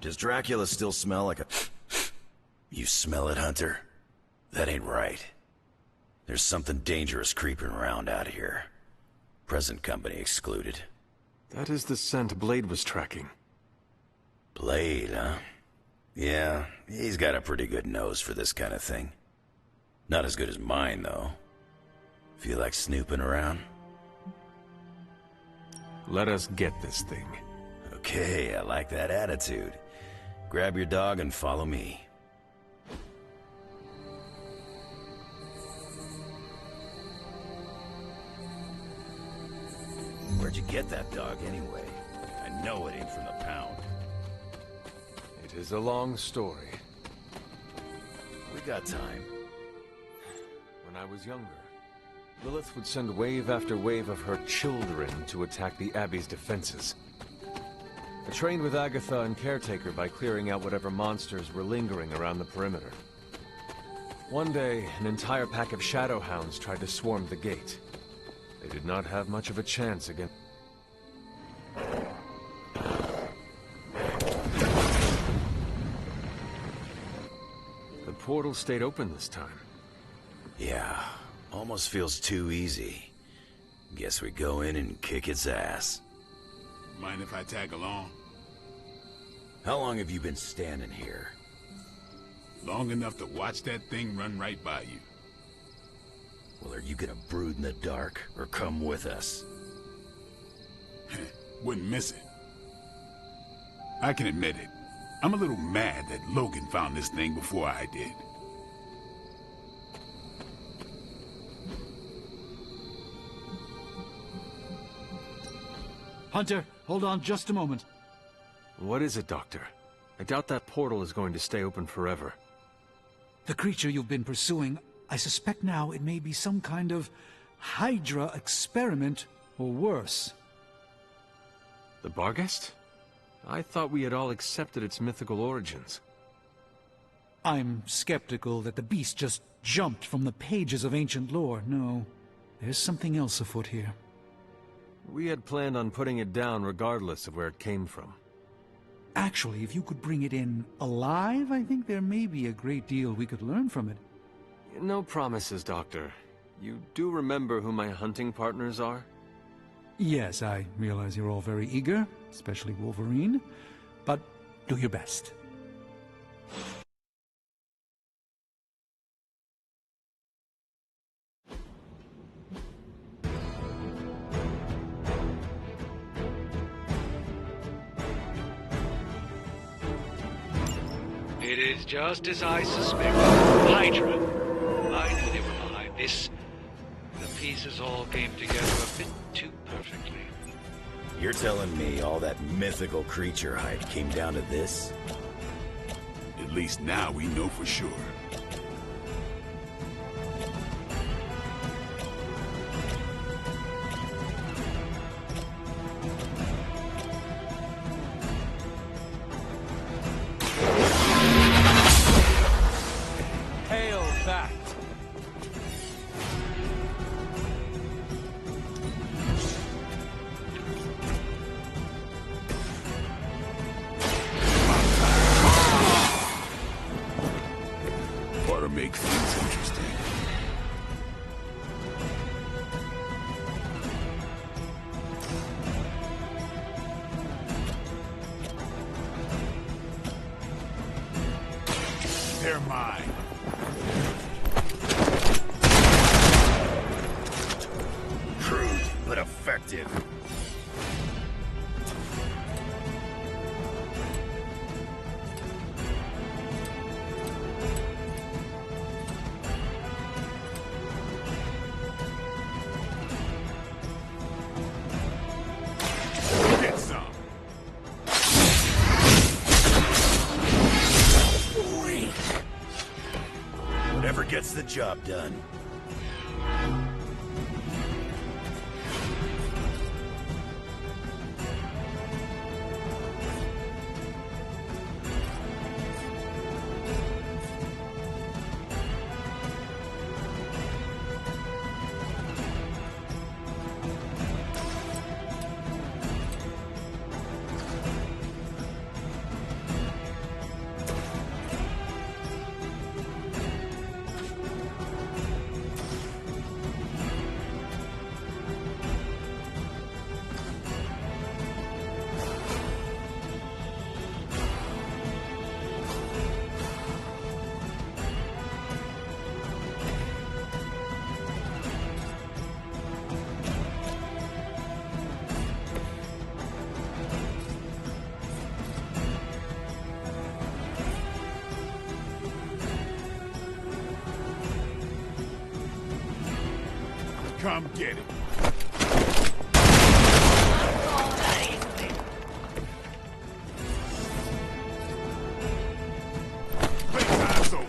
Does Dracula still smell like a... You smell it, Hunter? That ain't right. There's something dangerous creeping around out here. Present company excluded. That is the scent Blade was tracking. Blade, huh? Yeah, he's got a pretty good nose for this kind of thing. Not as good as mine, though. Feel like snooping around? Let us get this thing. Okay, I like that attitude. Grab your dog and follow me. Where'd you get that dog, anyway? I know it ain't from the pound. It is a long story. We got time. When I was younger, Lilith would send wave after wave of her children to attack the Abbey's defenses. I trained with Agatha and Caretaker by clearing out whatever monsters were lingering around the perimeter. One day, an entire pack of Shadowhounds tried to swarm the gate. They did not have much of a chance against... The portal stayed open this time. Yeah, almost feels too easy. Guess we go in and kick its ass. Mind if I tag along? How long have you been standing here? Long enough to watch that thing run right by you. Well, are you gonna brood in the dark, or come with us? Wouldn't miss it. I can admit it. I'm a little mad that Logan found this thing before I did. Hunter, hold on just a moment. What is it, Doctor? I doubt that portal is going to stay open forever. The creature you've been pursuing, I suspect now it may be some kind of Hydra experiment, or worse. The Barghest? I thought we had all accepted its mythical origins. I'm skeptical that the beast just jumped from the pages of ancient lore. No, there's something else afoot here. We had planned on putting it down regardless of where it came from. Actually, if you could bring it in alive, I think there may be a great deal we could learn from it. No promises, Doctor. You do remember who my hunting partners are? Yes, I realize you're all very eager, especially Wolverine, but do your best. It is just as I suspected. Hydra. I knew they were behind this. The pieces all came together a bit too perfectly. You're telling me all that mythical creature hype came down to this? At least now we know for sure. Hail that! Ought to make things interesting. They're mine. Crude, but effective. Get some. Whatever gets the job done. Come get it. Playtime's over.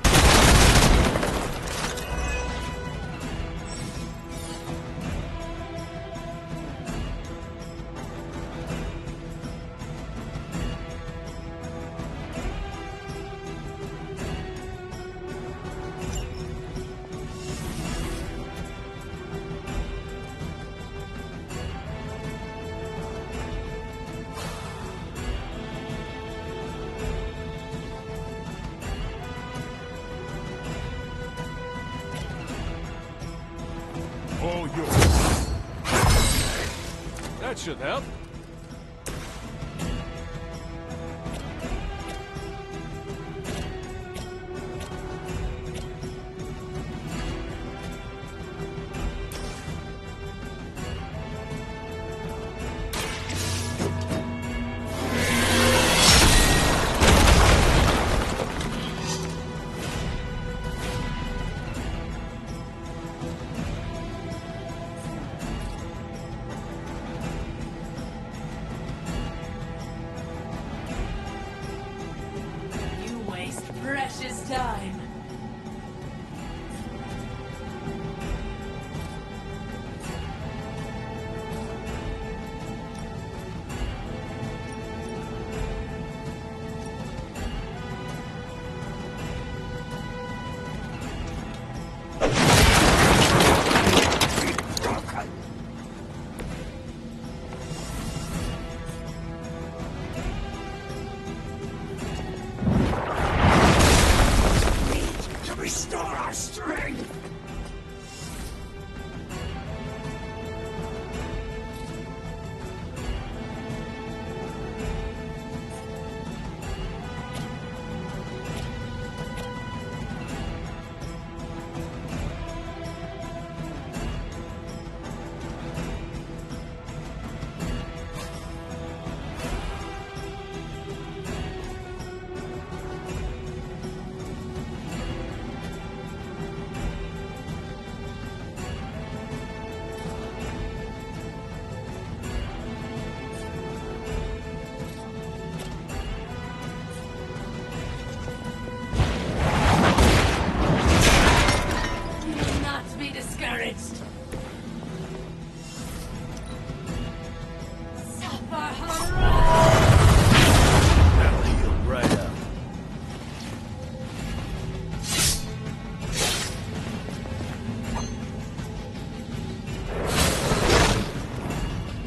All yours. That should help. You waste precious time. To restore our strength. Do not be discouraged. Suffer horror. That'll heal right up.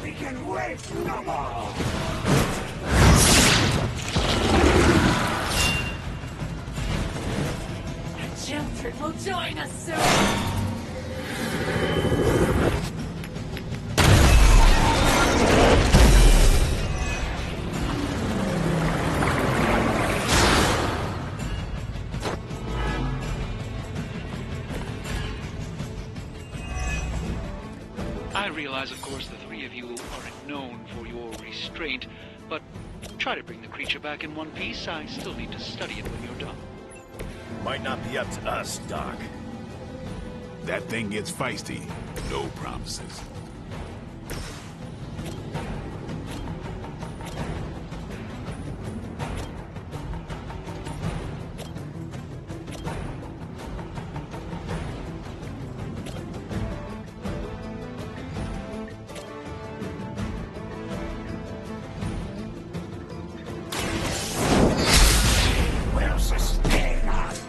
We can wait no more. The children will join us soon. I realize, of course, the three of you aren't known for your restraint, but try to bring the creature back in one piece. I still need to study it when you're done. Might not be up to us, Doc. That thing gets feisty. No promises. We'll sustain us.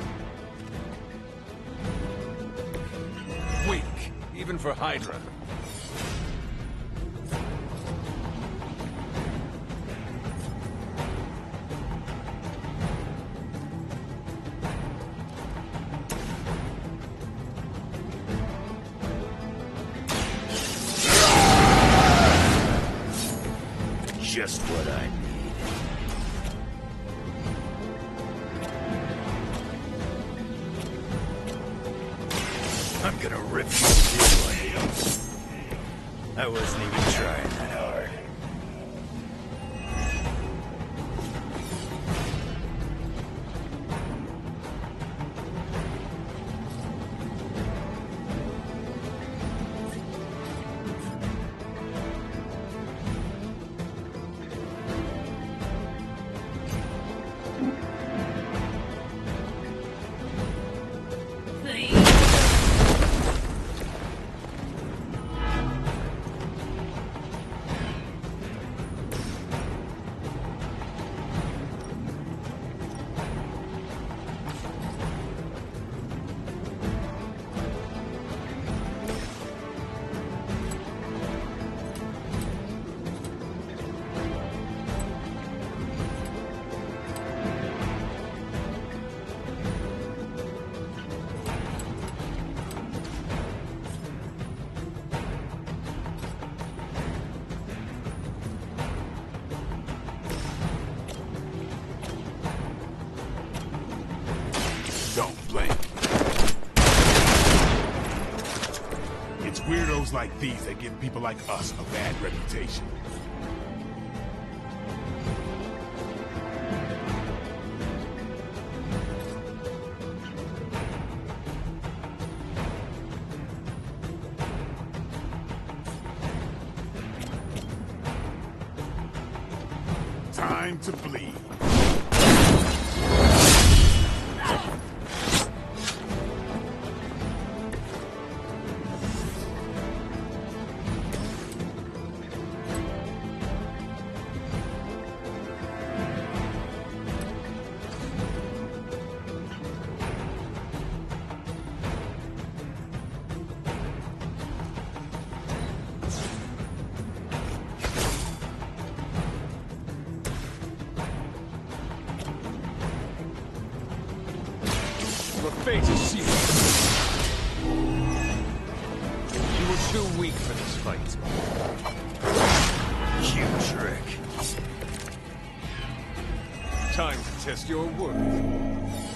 Weak, even for Hydra. Just what I need. I'm gonna rip you a new one. I wasn't even trying that hard. It's weirdos like these that give people like us a bad reputation. Time to bleed. Your fate is sealed. You were too weak for this fight. You trick. Time to test your worth.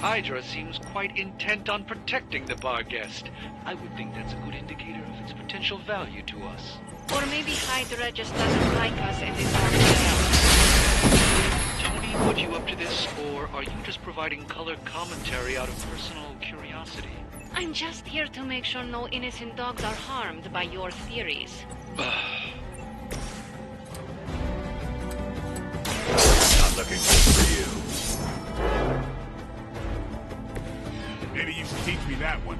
Hydra seems quite intent on protecting the bar guest. I would think that's a good indicator of its potential value to us. Or maybe Hydra just doesn't like us and is out. Tony put you up to this, or are you just providing color commentary out of personal curiosity? I'm just here to make sure no innocent dogs are harmed by your theories. Not looking good for you. Maybe you should teach me that one.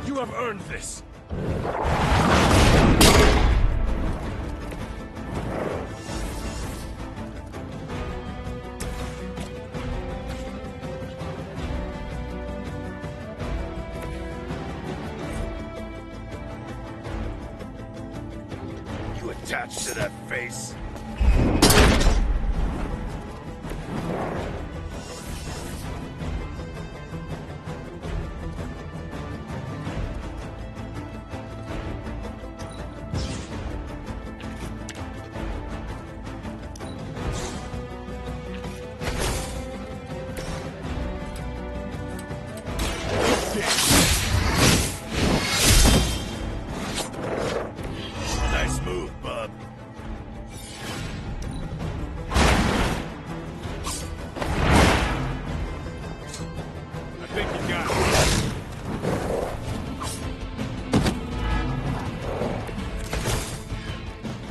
You have earned this. You attached to that face? Nice move, bub. I think you got it.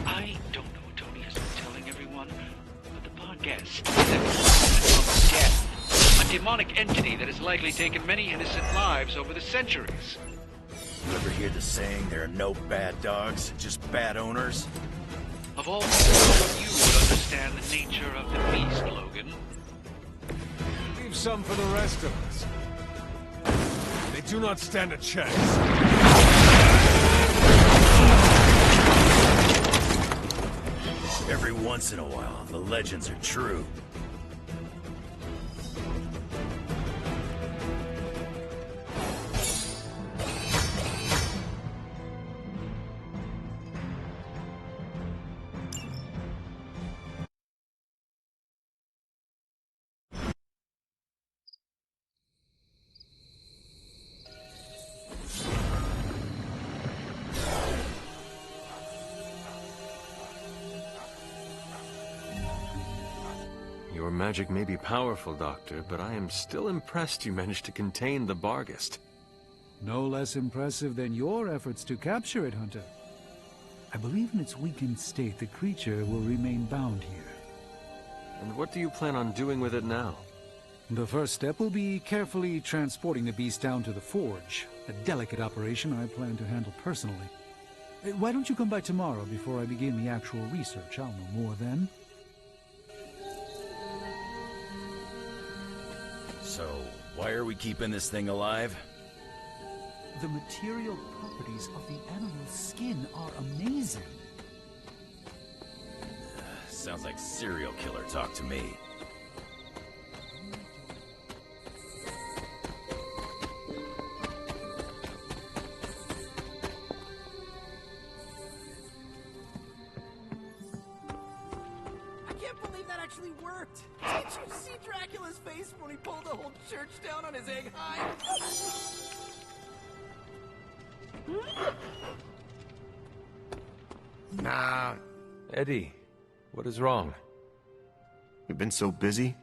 I don't know what Tony has been telling everyone, but the bar guest death, a demonic entity that has likely taken many innocent lives over the centuries. You ever hear the saying, there are no bad dogs, just bad owners? Of all people, you would understand the nature of the beast, Logan. Leave some for the rest of us. They do not stand a chance. Every once in a while, the legends are true. Your magic may be powerful, Doctor, but I am still impressed you managed to contain the Barghest. No less impressive than your efforts to capture it, Hunter. I believe in its weakened state, the creature will remain bound here. And what do you plan on doing with it now? The first step will be carefully transporting the beast down to the forge. A delicate operation I plan to handle personally. Why don't you come by tomorrow before I begin the actual research? I'll know more then. So, why are we keeping this thing alive? The material properties of the animal's skin are amazing. Sounds like serial killer talk to me. I can't believe that actually worked! Did you see Dracula's face when he pulled the whole church down on his egg hide? Nah, Eddie, what is wrong? we've been so busy.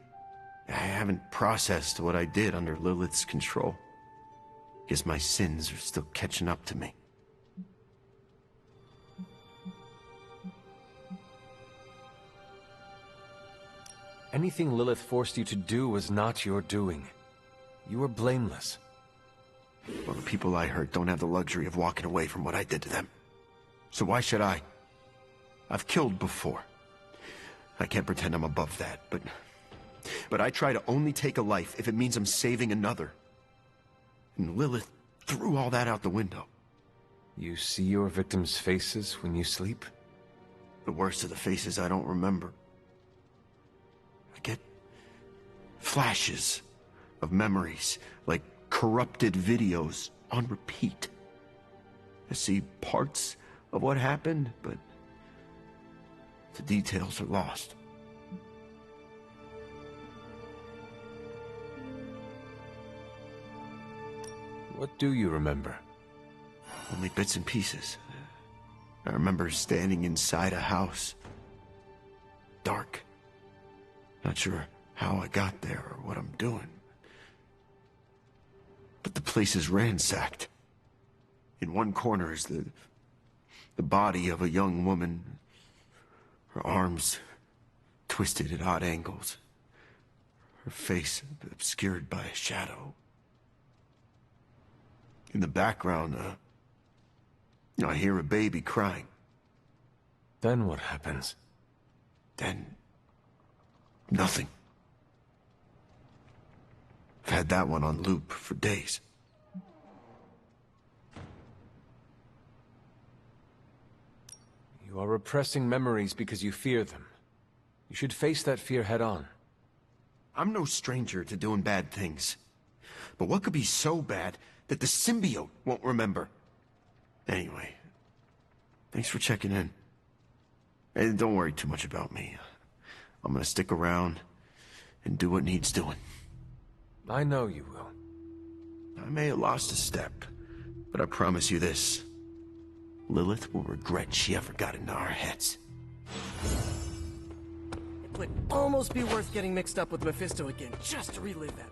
I haven't processed what I did under Lilith's control. Guess my sins are still catching up to me. Anything Lilith forced you to do was not your doing. You were blameless. Well, the people I hurt don't have the luxury of walking away from what I did to them. So why should I? I've killed before. I can't pretend I'm above that, but I try to only take a life if it means I'm saving another. And Lilith threw all that out the window. You see your victims' faces when you sleep? The worst of the faces I don't remember. I get flashes of memories, like corrupted videos on repeat. I see parts of what happened, but the details are lost. What do you remember? Only bits and pieces. I remember standing inside a house. Dark. Not sure how I got there or what I'm doing. But the place is ransacked. In one corner is the body of a young woman. Her arms twisted at odd angles. Her face obscured by a shadow. In the background, I hear a baby crying. Then what happens? Then, nothing. I've had that one on loop for days. You are repressing memories because you fear them. You should face that fear head on. I'm no stranger to doing bad things. But what could be so bad that the symbiote won't remember? Anyway, thanks for checking in. And don't worry too much about me. I'm gonna stick around and do what needs doing. I know you will. I may have lost a step, but I promise you this. Lilith will regret she ever got into our heads. It would almost be worth getting mixed up with Mephisto again, just to relive that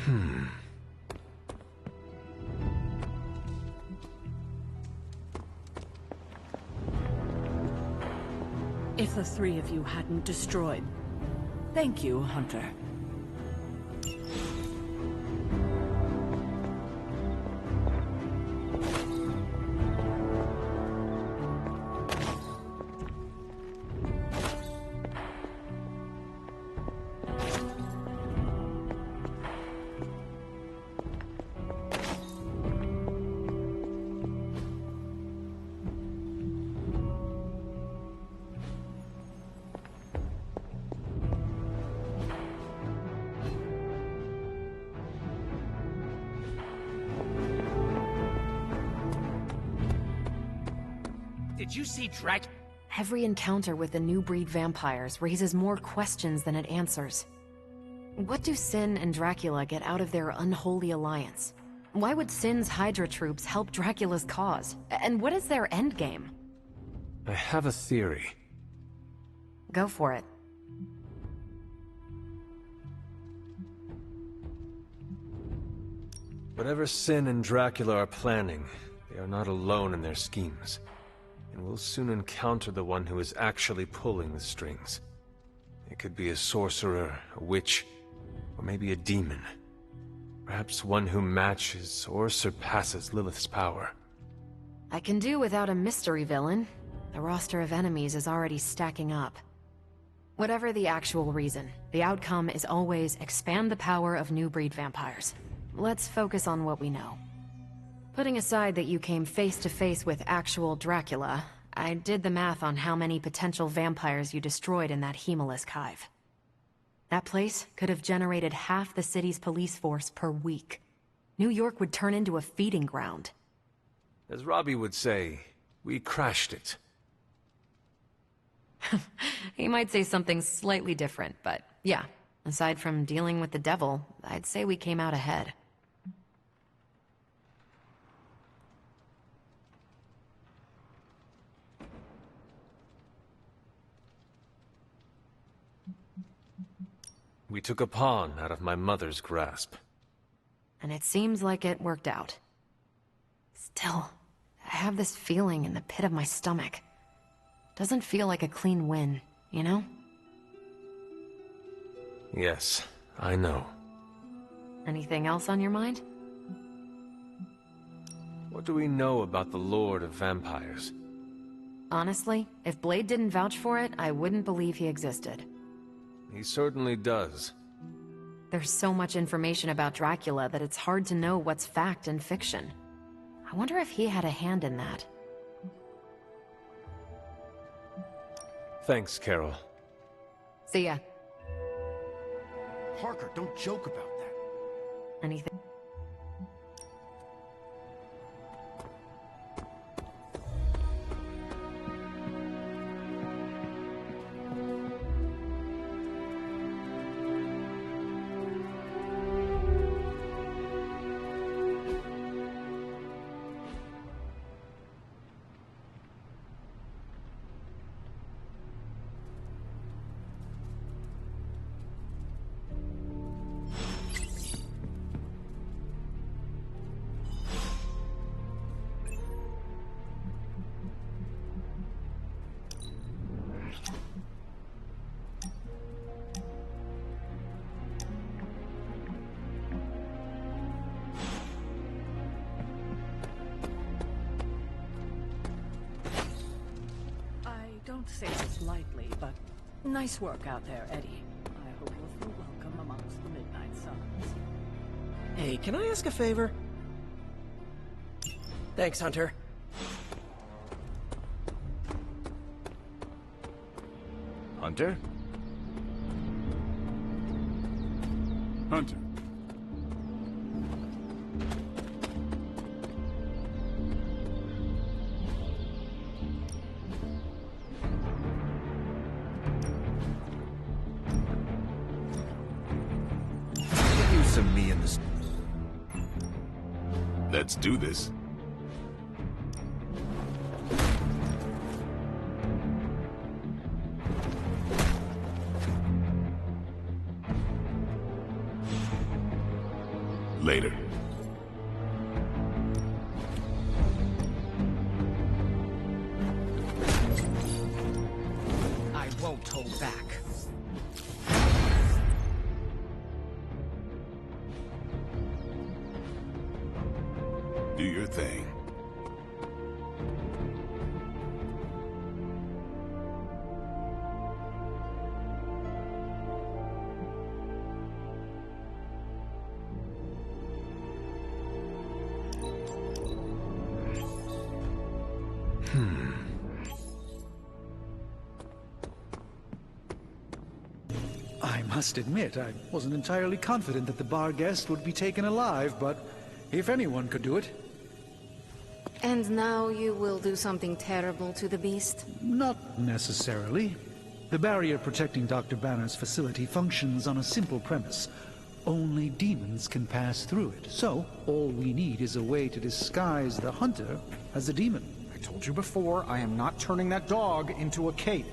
moment. If the three of you hadn't destroyed... Thank you, Hunter. Did you see Drac... Every encounter with the new breed vampires raises more questions than it answers. What do Sin and Dracula get out of their unholy alliance? Why would Sin's Hydra troops help Dracula's cause? And what is their endgame? I have a theory. Go for it. Whatever Sin and Dracula are planning, they are not alone in their schemes. And we'll soon encounter the one who is actually pulling the strings. It could be a sorcerer, a witch, or maybe a demon. Perhaps one who matches or surpasses Lilith's power. I can do without a mystery villain. The roster of enemies is already stacking up. Whatever the actual reason, the outcome is always expand the power of new breed vampires. Let's focus on what we know. Putting aside that you came face to face with actual Dracula, I did the math on how many potential vampires you destroyed in that Hemalisk hive. That place could have generated half the city's police force per week. New York would turn into a feeding ground. As Robbie would say, we crashed it. He might say something slightly different, but yeah, aside from dealing with the devil, I'd say we came out ahead. We took a pawn out of my mother's grasp. And it seems like it worked out. Still, I have this feeling in the pit of my stomach. Doesn't feel like a clean win, you know? Yes, I know. Anything else on your mind? What do we know about the Lord of Vampires? Honestly, if Blade didn't vouch for it, I wouldn't believe he existed. He certainly does. There's so much information about Dracula that it's hard to know what's fact and fiction. I wonder if he had a hand in that. Thanks, Carol. See ya. Parker, don't joke about that. Anything? Don't say this lightly, but nice work out there, Eddie. I hope you'll feel welcome amongst the Midnight Suns. Hey, can I ask a favor? Thanks, Hunter. Hunter? Hunter. Some me in this. Let's do this. Later. I won't hold back. Do your thing. I must admit, I wasn't entirely confident that the bar guest would be taken alive, but if anyone could do it. And now you will do something terrible to the beast? Not necessarily. The barrier protecting Dr. Banner's facility functions on a simple premise. Only demons can pass through it, so all we need is a way to disguise the hunter as a demon. I told you before, I am not turning that dog into a cape.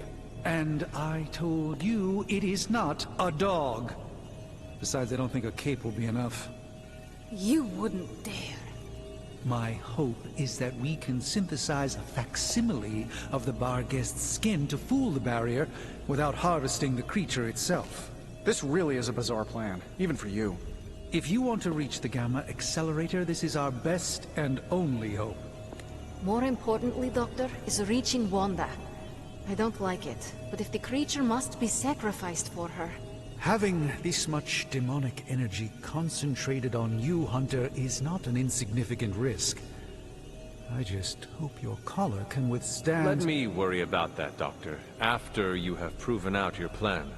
And I told you it is not a dog. Besides, I don't think a cape will be enough. You wouldn't dare. My hope is that we can synthesize a facsimile of the bar guest's skin to fool the barrier without harvesting the creature itself. This really is a bizarre plan, even for you. If you want to reach the Gamma Accelerator, this is our best and only hope. More importantly, Doctor, is reaching Wanda. I don't like it, but if the creature must be sacrificed for her... Having this much demonic energy concentrated on you, Hunter, is not an insignificant risk. I just hope your collar can withstand... Let me worry about that, Doctor, after you have proven out your plan.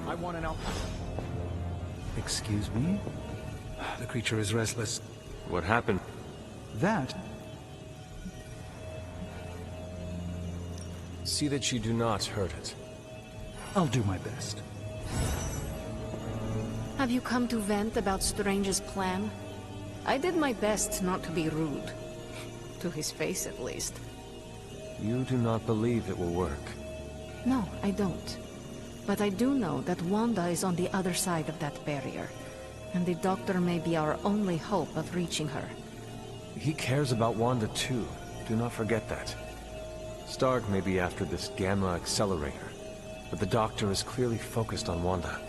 I want to know. Excuse me? The creature is restless. What happened? That? See that you do not hurt it. I'll do my best. Have you come to vent about Strange's plan? I did my best not to be rude. To his face, at least. You do not believe it will work. No, I don't. But I do know that Wanda is on the other side of that barrier. And the Doctor may be our only hope of reaching her. He cares about Wanda too. Do not forget that. Stark may be after this Gamma Accelerator, but the Doctor is clearly focused on Wanda.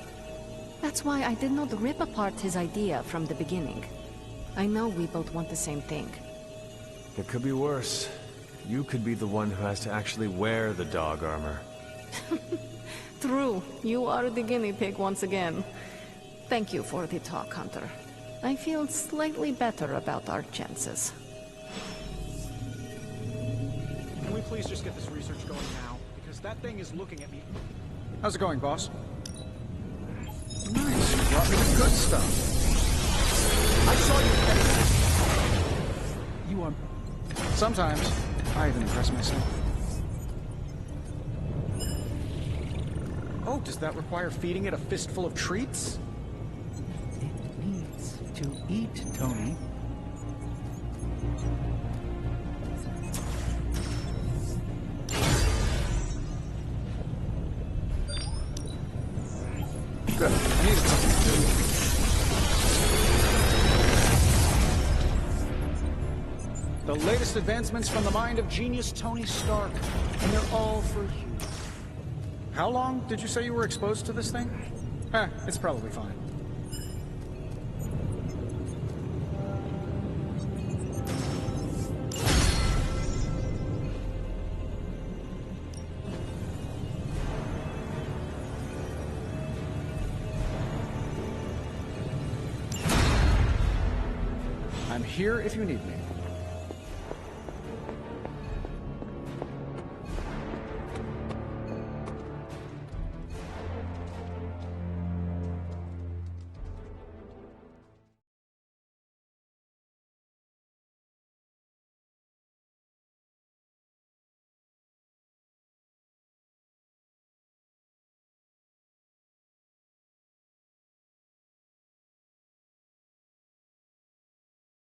That's why I did not rip apart his idea from the beginning. I know we both want the same thing. It could be worse. You could be the one who has to actually wear the dog armor. True. You are the guinea pig once again. Thank you for the talk, Hunter. I feel slightly better about our chances. Can we please just get this research going now? Because that thing is looking at me. How's it going, boss? Nice, you brought me the good stuff. I saw you. You are... Sometimes, I even impress myself. Oh, does that require feeding it a fistful of treats? It needs to eat, Tony. Good. I needed something to do. The latest advancements from the mind of genius Tony Stark, and they're all for you. How long did you say you were exposed to this thing? It's probably fine. I'm here if you need me.